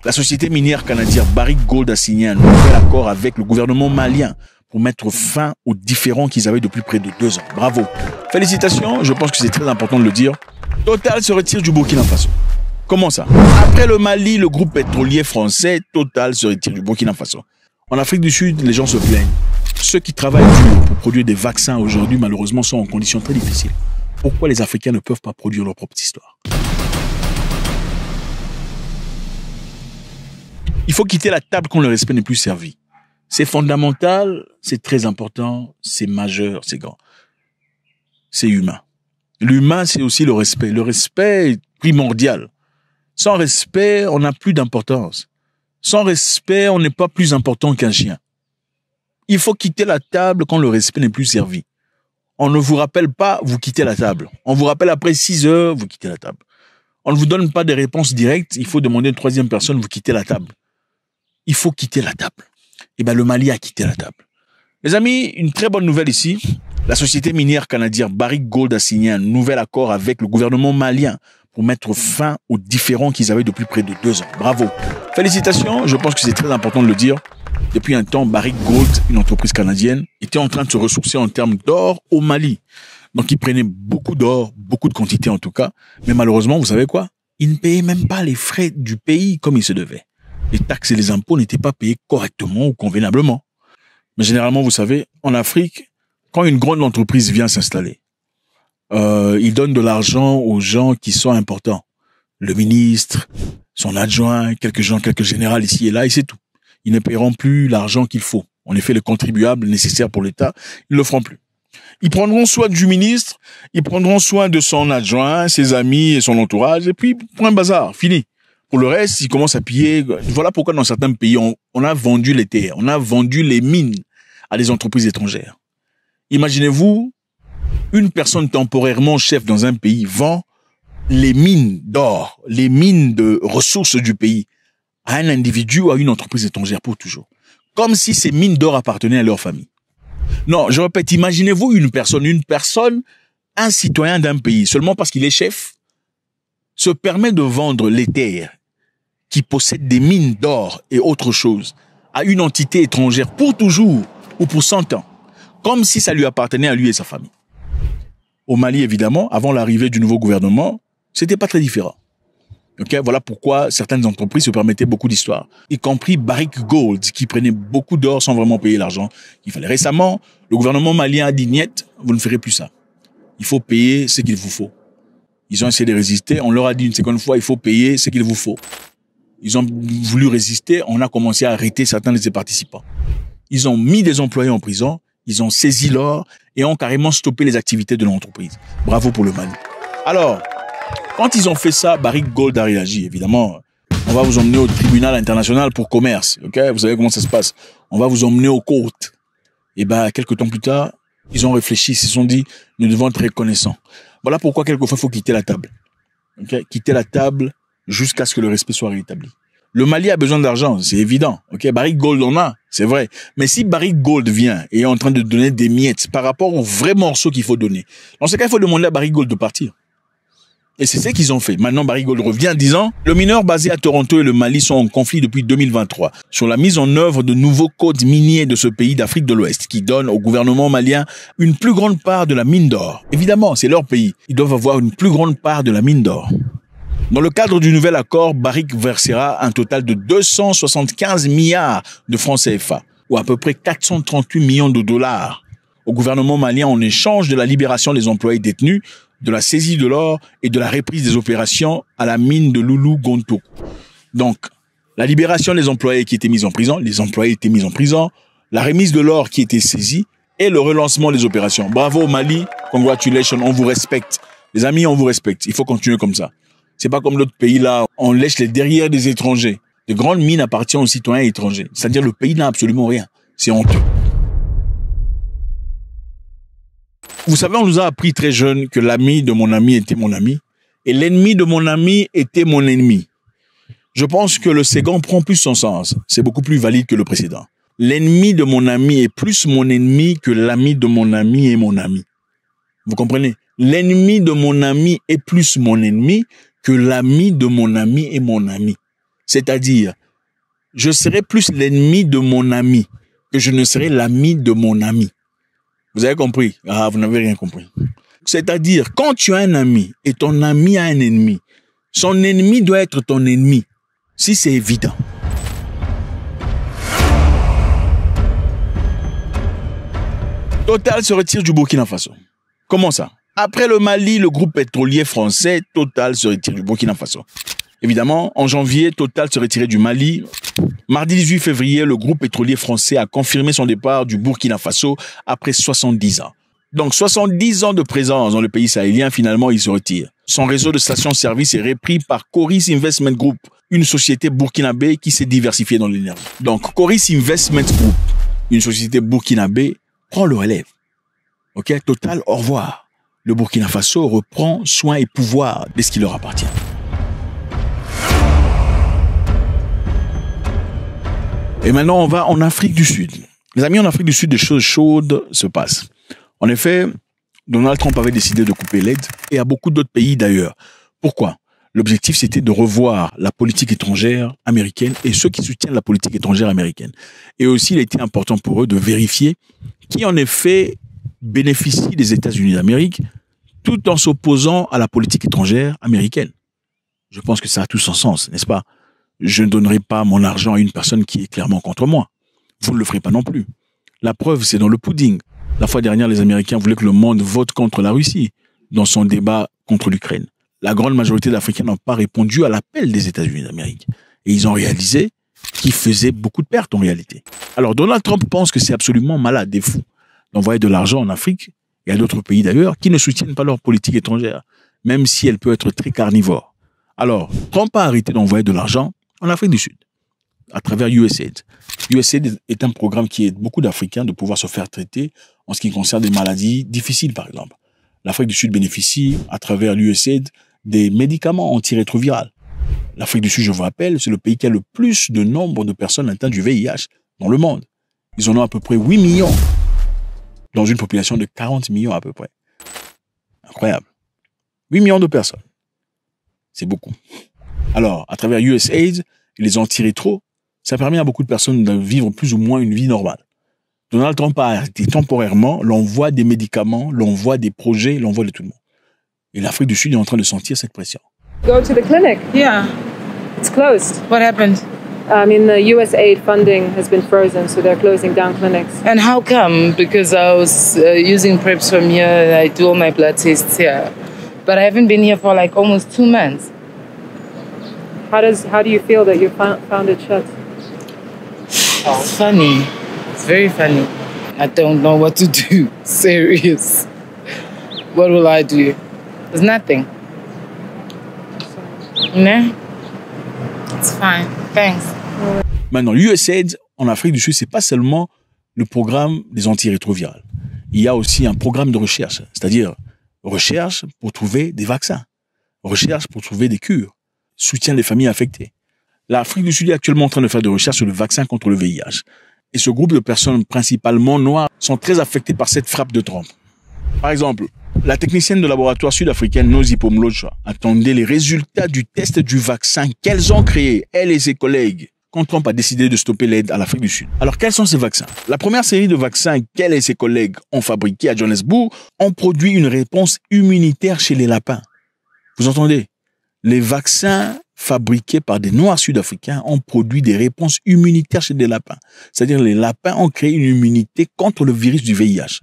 La société minière canadienne Barrick Gold a signé un nouvel accord avec le gouvernement malien pour mettre fin aux différends qu'ils avaient depuis près de 2 ans. Bravo. Félicitations, je pense que c'est très important de le dire. Total se retire du Burkina Faso. Comment ça? Après le Mali, le groupe pétrolier français Total se retire du Burkina Faso. En Afrique du Sud, les gens se plaignent. Ceux qui travaillent dur pour produire des vaccins aujourd'hui, malheureusement, sont en conditions très difficiles. Pourquoi les Africains ne peuvent pas produire leur propre histoire? Il faut quitter la table quand le respect n'est plus servi. C'est fondamental, c'est très important, c'est majeur, c'est grand. C'est humain. L'humain, c'est aussi le respect. Le respect est primordial. Sans respect, on n'a plus d'importance. Sans respect, on n'est pas plus important qu'un chien. Il faut quitter la table quand le respect n'est plus servi. On ne vous rappelle pas, vous quittez la table. On vous rappelle après 6 heures, vous quittez la table. On ne vous donne pas des réponses directes, il faut demander à une troisième personne, vous quittez la table. Il faut quitter la table. Eh bien, le Mali a quitté la table. Les amis, une très bonne nouvelle ici. La société minière canadienne Barrick Gold a signé un nouvel accord avec le gouvernement malien pour mettre fin aux différends qu'ils avaient depuis près de 2 ans. Bravo. Félicitations, je pense que c'est très important de le dire. Depuis un temps, Barrick Gold, une entreprise canadienne, était en train de se ressourcer en termes d'or au Mali. Donc, ils prenaient beaucoup d'or, beaucoup de quantité en tout cas. Mais malheureusement, vous savez quoi? Ils ne payaient même pas les frais du pays comme il se devait. Les taxes et les impôts n'étaient pas payés correctement ou convenablement. Mais généralement, vous savez, en Afrique, quand une grande entreprise vient s'installer, ils donnent de l'argent aux gens qui sont importants. Le ministre, son adjoint, quelques gens, quelques généraux ici et là, et c'est tout. Ils ne paieront plus l'argent qu'il faut. En effet, le contribuable nécessaire pour l'État, ils ne le feront plus. Ils prendront soin du ministre, ils prendront soin de son adjoint, ses amis et son entourage, et puis, point bazar, fini. Pour le reste, ils commencent à piller. Voilà pourquoi dans certains pays, on a vendu les terres, on a vendu les mines à des entreprises étrangères. Imaginez-vous, une personne temporairement chef dans un pays vend les mines d'or, les mines de ressources du pays à un individu ou à une entreprise étrangère pour toujours. Comme si ces mines d'or appartenaient à leur famille. Non, je répète, imaginez-vous une personne, un citoyen d'un pays, seulement parce qu'il est chef, se permet de vendre les terres qui possèdent des mines d'or et autre chose à une entité étrangère pour toujours ou pour 100 ans, comme si ça lui appartenait à lui et sa famille. Au Mali, évidemment, avant l'arrivée du nouveau gouvernement, c'était pas très différent. Okay? Voilà pourquoi certaines entreprises se permettaient beaucoup d'histoires, y compris Barrick Gold, qui prenait beaucoup d'or sans vraiment payer l'argent qu'il fallait. Récemment, le gouvernement malien a dit « Niet, vous ne ferez plus ça. Il faut payer ce qu'il vous faut. » Ils ont essayé de résister, on leur a dit une seconde fois « Il faut payer ce qu'il vous faut. » Ils ont voulu résister, on a commencé à arrêter certains de ses participants. Ils ont mis des employés en prison, ils ont saisi l'or et ont carrément stoppé les activités de l'entreprise. Bravo pour le Mali. Alors, quand ils ont fait ça, Barrick Gold a réagi. Évidemment, on va vous emmener au tribunal international pour commerce. Okay? Vous savez comment ça se passe. On va vous emmener aux côtes. Et quelques temps plus tard, ils ont réfléchi, ils se sont dit, nous devons être reconnaissants. Voilà pourquoi quelquefois il faut quitter la table. Okay? Quitter la table jusqu'à ce que le respect soit rétabli. Le Mali a besoin d'argent, c'est évident. Okay? Barrick Gold en a, c'est vrai. Mais si Barrick Gold vient et est en train de donner des miettes par rapport aux vrais morceaux qu'il faut donner, dans ce cas, il faut demander à Barrick Gold de partir. Et c'est ce qu'ils ont fait. Maintenant, Barrick Gold revient en disant « Le mineur basé à Toronto et le Mali sont en conflit depuis 2023 sur la mise en œuvre de nouveaux codes miniers de ce pays d'Afrique de l'Ouest qui donnent au gouvernement malien une plus grande part de la mine d'or. Évidemment, c'est leur pays. Ils doivent avoir une plus grande part de la mine d'or. Dans le cadre du nouvel accord, Barrick versera un total de 275 milliards de francs CFA, ou à peu près 438 millions de dollars, au gouvernement malien en échange de la libération des employés détenus, de la saisie de l'or et de la reprise des opérations à la mine de Loulo-Gountou. Donc, la libération des employés qui étaient mis en prison, les employés étaient mis en prison, la remise de l'or qui était saisie et le relancement des opérations. Bravo au Mali, congratulations, on vous respecte. Les amis, on vous respecte. Il faut continuer comme ça. C'est pas comme d'autres pays là, on lèche les derrière des étrangers. De grandes mines appartiennent aux citoyens étrangers. C'est-à-dire le pays n'a absolument rien. C'est honteux. Vous savez, on nous a appris très jeune que l'ami de mon ami était mon ami et l'ennemi de mon ami était mon ennemi. Je pense que le second prend plus son sens. C'est beaucoup plus valide que le précédent. L'ennemi de mon ami est plus mon ennemi que l'ami de mon ami est mon ami. Vous comprenez? L'ennemi de mon ami est plus mon ennemi que l'ami de mon ami est mon ami. C'est-à-dire, je serai plus l'ennemi de mon ami que je ne serai l'ami de mon ami. Vous avez compris? Ah, vous n'avez rien compris. C'est-à-dire, quand tu as un ami et ton ami a un ennemi, son ennemi doit être ton ennemi. Si c'est évident. Total se retire du Burkina Faso. Comment ça? Après le Mali, le groupe pétrolier français, Total se retire du Burkina Faso. Évidemment, en janvier, Total se retirait du Mali. Mardi 18 février, le groupe pétrolier français a confirmé son départ du Burkina Faso après 70 ans. Donc 70 ans de présence dans le pays sahélien, finalement, il se retire. Son réseau de stations-service est repris par Coris Investment Group, une société burkinabé qui s'est diversifiée dans l'énergie. Donc Coris Investment Group, une société burkinabé, prend le relève. Ok, Total, au revoir. Le Burkina Faso reprend soin et pouvoir de ce qui leur appartient. Et maintenant, on va en Afrique du Sud. Les amis, en Afrique du Sud, des choses chaudes se passent. En effet, Donald Trump avait décidé de couper l'aide et à beaucoup d'autres pays d'ailleurs. Pourquoi? L'objectif, c'était de revoir la politique étrangère américaine et ceux qui soutiennent la politique étrangère américaine. Et aussi, il était important pour eux de vérifier qui, en effet, bénéficie des États-Unis d'Amérique tout en s'opposant à la politique étrangère américaine. Je pense que ça a tout son sens, n'est-ce pas? Je ne donnerai pas mon argent à une personne qui est clairement contre moi. Vous ne le ferez pas non plus. La preuve, c'est dans le pudding. La fois dernière, les Américains voulaient que le monde vote contre la Russie dans son débat contre l'Ukraine. La grande majorité d'Africains n'ont pas répondu à l'appel des États-Unis d'Amérique. Et ils ont réalisé qu'ils faisaient beaucoup de pertes en réalité. Alors Donald Trump pense que c'est absolument malade et fou d'envoyer de l'argent en Afrique et à d'autres pays d'ailleurs qui ne soutiennent pas leur politique étrangère, même si elle peut être très carnivore. Alors, Trump a arrêté d'envoyer de l'argent en Afrique du Sud, à travers USAID. USAID est un programme qui aide beaucoup d'Africains de pouvoir se faire traiter en ce qui concerne des maladies difficiles, par exemple. L'Afrique du Sud bénéficie, à travers l'USAID, des médicaments antirétroviraux. L'Afrique du Sud, je vous rappelle, c'est le pays qui a le plus de nombre de personnes atteintes du VIH dans le monde. Ils en ont à peu près 8 millions, dans une population de 40 millions à peu près. Incroyable. 8 millions de personnes. C'est beaucoup. Alors, à travers USAID, les antirétros, ça permet à beaucoup de personnes de vivre plus ou moins une vie normale. Donald Trump a arrêté temporairement l'envoi des médicaments, l'envoi des projets, l'envoi de tout le monde. Et l'Afrique du Sud est en train de sentir cette pression. Go to the clinic. Yeah. It's closed. What happened? The USAID funding has been frozen, so they're closing down clinics. And how come? Because I was using preps from here, I do all my blood tests here. But I haven't been here for like almost 2 months. How do you feel that you found it shut? It's funny. It's very funny. I don't know what to do. Serious. What will I do? There's nothing. No? It's fine. Thanks. Maintenant, l'USAID en Afrique du Sud, c'est pas seulement le programme des antirétrovirales. Il y a aussi un programme de recherche, c'est-à-dire recherche pour trouver des vaccins, recherche pour trouver des cures, soutien des familles affectées. L'Afrique du Sud est actuellement en train de faire des recherches sur le vaccin contre le VIH. Et ce groupe de personnes principalement noires sont très affectées par cette frappe de Trump. Par exemple, la technicienne de laboratoire sud-africaine Nozipho Mlotshwa attendait les résultats du test du vaccin qu'elles ont créé, elle et ses collègues, quand Trump a décidé de stopper l'aide à l'Afrique du Sud. Alors, quels sont ces vaccins? La première série de vaccins qu'elle et ses collègues ont fabriqués à Johannesburg ont produit une réponse immunitaire chez les lapins. Vous entendez? Les vaccins fabriqués par des Noirs sud-africains ont produit des réponses immunitaires chez des lapins. C'est-à-dire les lapins ont créé une immunité contre le virus du VIH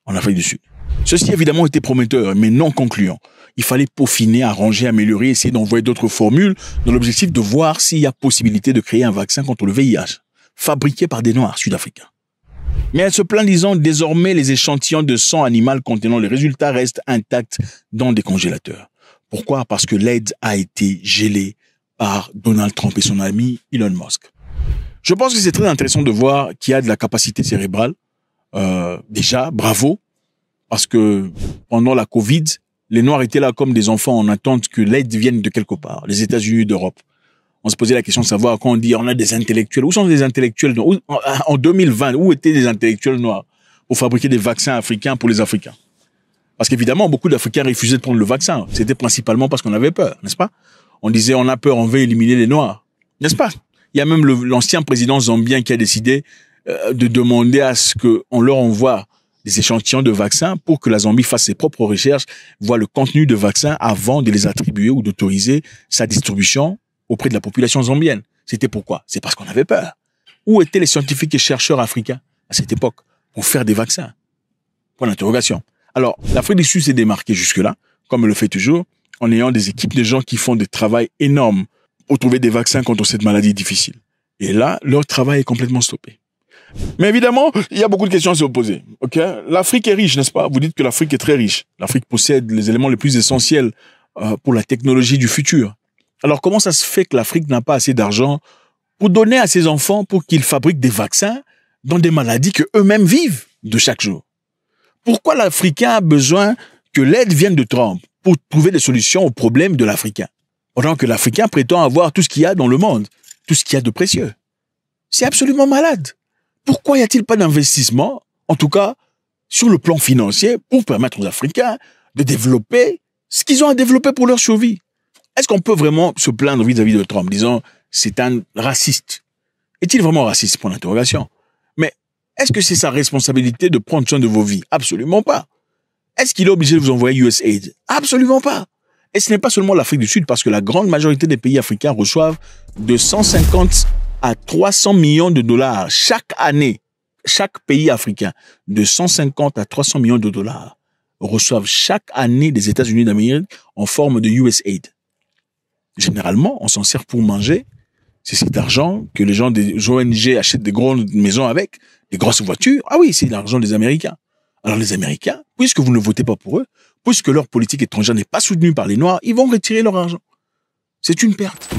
en Afrique du Sud. Ceci évidemment était prometteur, mais non concluant. Il fallait peaufiner, arranger, améliorer, essayer d'envoyer d'autres formules dans l'objectif de voir s'il y a possibilité de créer un vaccin contre le VIH, fabriqué par des Noirs sud-africains. Mais elle se plaint disant désormais les échantillons de sang animal contenant les résultats restent intacts dans des congélateurs. Pourquoi? Parce que l'aide a été gelée par Donald Trump et son ami Elon Musk. Je pense que c'est très intéressant de voir qu'il y a de la capacité cérébrale. Déjà, bravo. Parce que pendant la Covid, les Noirs étaient là comme des enfants en attente que l'aide vienne de quelque part, les États-Unis d'Europe. On se posait la question de savoir quand on dit on a des intellectuels. Où sont les intellectuels noirs? En 2020, où étaient les intellectuels noirs pour fabriquer des vaccins africains pour les Africains? Parce qu'évidemment, beaucoup d'Africains refusaient de prendre le vaccin. C'était principalement parce qu'on avait peur, n'est-ce pas? On disait on a peur, on veut éliminer les Noirs. N'est-ce pas? Il y a même l'ancien président zambien qui a décidé de demander à ce qu'on leur envoie des échantillons de vaccins pour que la Zambie fasse ses propres recherches, voit le contenu de vaccins avant de les attribuer ou d'autoriser sa distribution auprès de la population zambienne. C'était pourquoi? C'est parce qu'on avait peur. Où étaient les scientifiques et chercheurs africains à cette époque pour faire des vaccins? Point d'interrogation. Alors, l'Afrique du Sud s'est démarquée jusque-là, comme elle le fait toujours, en ayant des équipes de gens qui font des travaux énormes pour trouver des vaccins contre cette maladie difficile. Et là, leur travail est complètement stoppé. Mais évidemment, il y a beaucoup de questions à se poser. Ok, l'Afrique est riche, n'est-ce pas? Vous dites que l'Afrique est très riche. L'Afrique possède les éléments les plus essentiels pour la technologie du futur. Alors, comment ça se fait que l'Afrique n'a pas assez d'argent pour donner à ses enfants pour qu'ils fabriquent des vaccins dans des maladies que eux-mêmes vivent de chaque jour? Pourquoi l'Africain a besoin que l'aide vienne de Trump pour trouver des solutions aux problèmes de l'Africain, pendant que l'Africain prétend avoir tout ce qu'il y a dans le monde, tout ce qu'il y a de précieux? C'est absolument malade. Pourquoi y a-t-il pas d'investissement, en tout cas sur le plan financier, pour permettre aux Africains de développer ce qu'ils ont à développer pour leur survie? Est-ce qu'on peut vraiment se plaindre vis-à-vis de Trump, disant c'est un raciste? Est-il vraiment raciste? Point d'interrogation. Mais est-ce que c'est sa responsabilité de prendre soin de vos vies? Absolument pas. Est-ce qu'il est obligé de vous envoyer USAID? Absolument pas. Et ce n'est pas seulement l'Afrique du Sud, parce que la grande majorité des pays africains reçoivent de 150 à 300 millions de dollars chaque année. Chaque pays africain, de 150 à 300 millions de dollars, reçoivent chaque année des États-Unis d'Amérique en forme de USAID. Généralement, on s'en sert pour manger. C'est cet argent que les gens des ONG achètent des grandes maisons avec, des grosses voitures. Ah oui, c'est l'argent des Américains. Alors les Américains, puisque vous ne votez pas pour eux, puisque leur politique étrangère n'est pas soutenue par les Noirs, ils vont retirer leur argent. C'est une perte.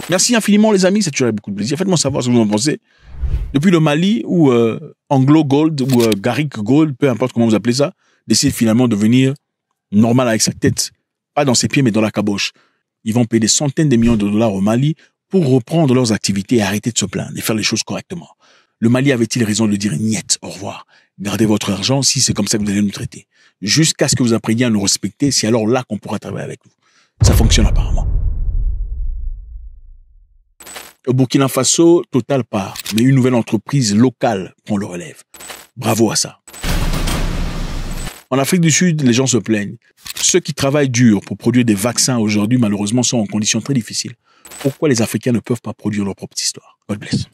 Merci infiniment les amis, ça tuerait beaucoup de plaisir. Faites-moi savoir ce que vous en pensez. Depuis le Mali, ou Anglo Gold, ou Garrick Gold, peu importe comment vous appelez ça, décide finalement de venir normal avec sa tête. Pas dans ses pieds, mais dans la caboche. Ils vont payer des centaines de millions de dollars au Mali pour reprendre leurs activités et arrêter de se plaindre et faire les choses correctement. Le Mali avait-il raison de dire niet, au revoir? Gardez votre argent si c'est comme ça que vous allez nous traiter. Jusqu'à ce que vous appreniez à nous respecter, c'est alors là qu'on pourra travailler avec vous. Ça fonctionne apparemment. Au Burkina Faso, Total part, mais une nouvelle entreprise locale prend le relève. Bravo à ça. En Afrique du Sud, les gens se plaignent. Ceux qui travaillent dur pour produire des vaccins aujourd'hui, malheureusement, sont en conditions très difficiles. Pourquoi les Africains ne peuvent pas produire leur propre histoire? God bless.